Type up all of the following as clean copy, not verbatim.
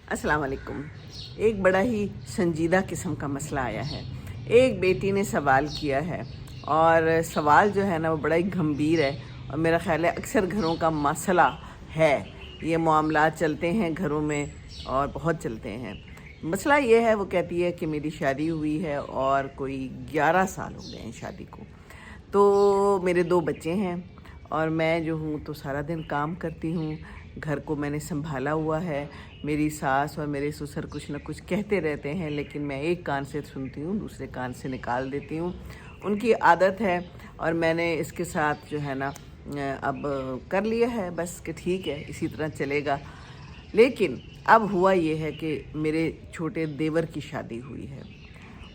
अस्सलाम वालेकुम। एक बड़ा ही संजीदा किस्म का मसला आया है। एक बेटी ने सवाल किया है और सवाल जो है ना वो बड़ा ही गंभीर है और मेरा ख़्याल है अक्सर घरों का मसला है। ये मामलात चलते हैं घरों में और बहुत चलते हैं। मसला ये है, वो कहती है कि मेरी शादी हुई है और कोई 11 साल हो गए हैं शादी को। तो मेरे 2 बच्चे हैं और मैं जो हूँ तो सारा दिन काम करती हूँ। घर को मैंने संभाला हुआ है। मेरी सास और मेरे ससुर कुछ न कुछ कहते रहते हैं, लेकिन मैं एक कान से सुनती हूँ, दूसरे कान से निकाल देती हूँ। उनकी आदत है और मैंने इसके साथ जो है ना अब कर लिया है बस कि ठीक है, इसी तरह चलेगा। लेकिन अब हुआ ये है कि मेरे छोटे देवर की शादी हुई है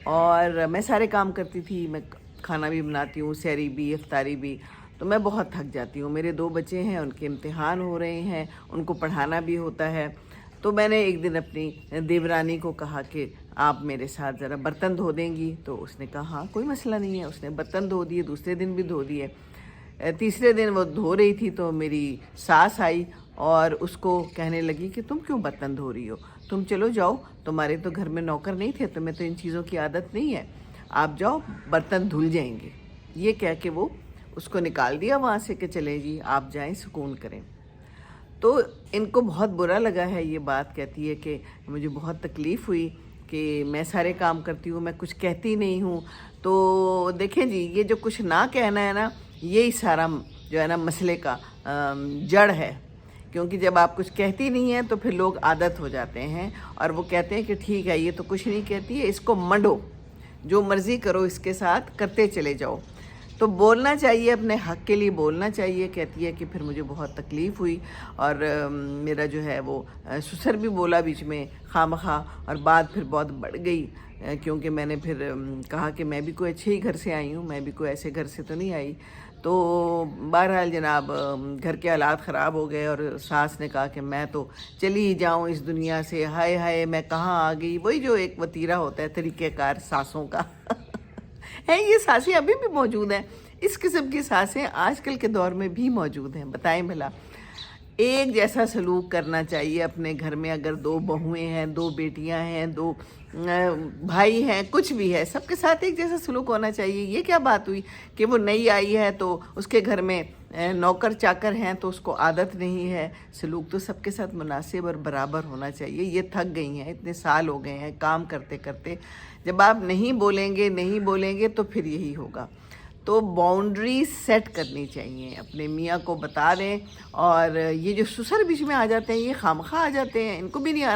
और मैं सारे काम करती थी। मैं खाना भी बनाती हूँ, सहरी भी, इफ्तारी भी। तो मैं बहुत थक जाती हूँ। मेरे 2 बच्चे हैं, उनके इम्तिहान हो रहे हैं, उनको पढ़ाना भी होता है। तो मैंने एक दिन अपनी देवरानी को कहा कि आप मेरे साथ ज़रा बर्तन धो देंगी। तो उसने कहा हाँ कोई मसला नहीं है। उसने बर्तन धो दिए, दूसरे दिन भी धो दिए। तीसरे दिन वो धो रही थी तो मेरी सास आई और उसको कहने लगी कि तुम क्यों बर्तन धो रही हो, तुम चलो जाओ, तुम्हारे तो घर में नौकर नहीं थे, तुम्हें तो इन चीज़ों की आदत नहीं है, आप जाओ, बर्तन धुल जाएंगे। ये कह के वो उसको निकाल दिया वहाँ से कि चले जी आप जाएं, सुकून करें। तो इनको बहुत बुरा लगा है ये बात। कहती है कि मुझे बहुत तकलीफ़ हुई कि मैं सारे काम करती हूँ, मैं कुछ कहती नहीं हूँ। तो देखें जी, ये जो कुछ ना कहना है ना, यही सारा जो है ना मसले का जड़ है। क्योंकि जब आप कुछ कहती नहीं हैं तो फिर लोग आदत हो जाते हैं और वो कहते हैं कि ठीक है ये तो कुछ नहीं कहती है, इसको मंडो, जो मर्ज़ी करो इसके साथ, करते चले जाओ। तो बोलना चाहिए, अपने हक़ के लिए बोलना चाहिए। कहती है कि फिर मुझे बहुत तकलीफ़ हुई और मेरा जो है वो ससुर भी बोला बीच में खामखा, और बात फिर बहुत बढ़ गई क्योंकि मैंने फिर कहा कि मैं भी कोई अच्छे ही घर से आई हूँ, मैं भी कोई ऐसे घर से तो नहीं आई। तो बहरहाल जनाब घर के हालात ख़राब हो गए और सास ने कहा कि मैं तो चली ही जाऊँ इस दुनिया से, हाय हाय मैं कहाँ आ गई। वही जो एक वतीरा होता है तरीक़ेकार सासों का है। ये सासें अभी भी मौजूद हैं। इस किस्म की सासें आजकल के दौर में भी मौजूद हैं। बताएं भला, एक जैसा सलूक करना चाहिए अपने घर में। अगर 2 बहुएं हैं, 2 बेटियां हैं, 2 भाई हैं, कुछ भी है, सबके साथ एक जैसा सलूक होना चाहिए। ये क्या बात हुई कि वो नई आई है तो उसके घर में नौकर चाकर हैं तो उसको आदत नहीं है। सलूक तो सबके साथ मुनासिब और बराबर होना चाहिए। ये थक गई हैं, इतने साल हो गए हैं काम करते करते। जब आप नहीं बोलेंगे तो फिर यही होगा। तो बाउंड्री सेट करनी चाहिए, अपने मियाँ को बता दें। और ये जो ससुर बीच में आ जाते हैं, ये खामखा आ जाते हैं, इनको भी नहीं आना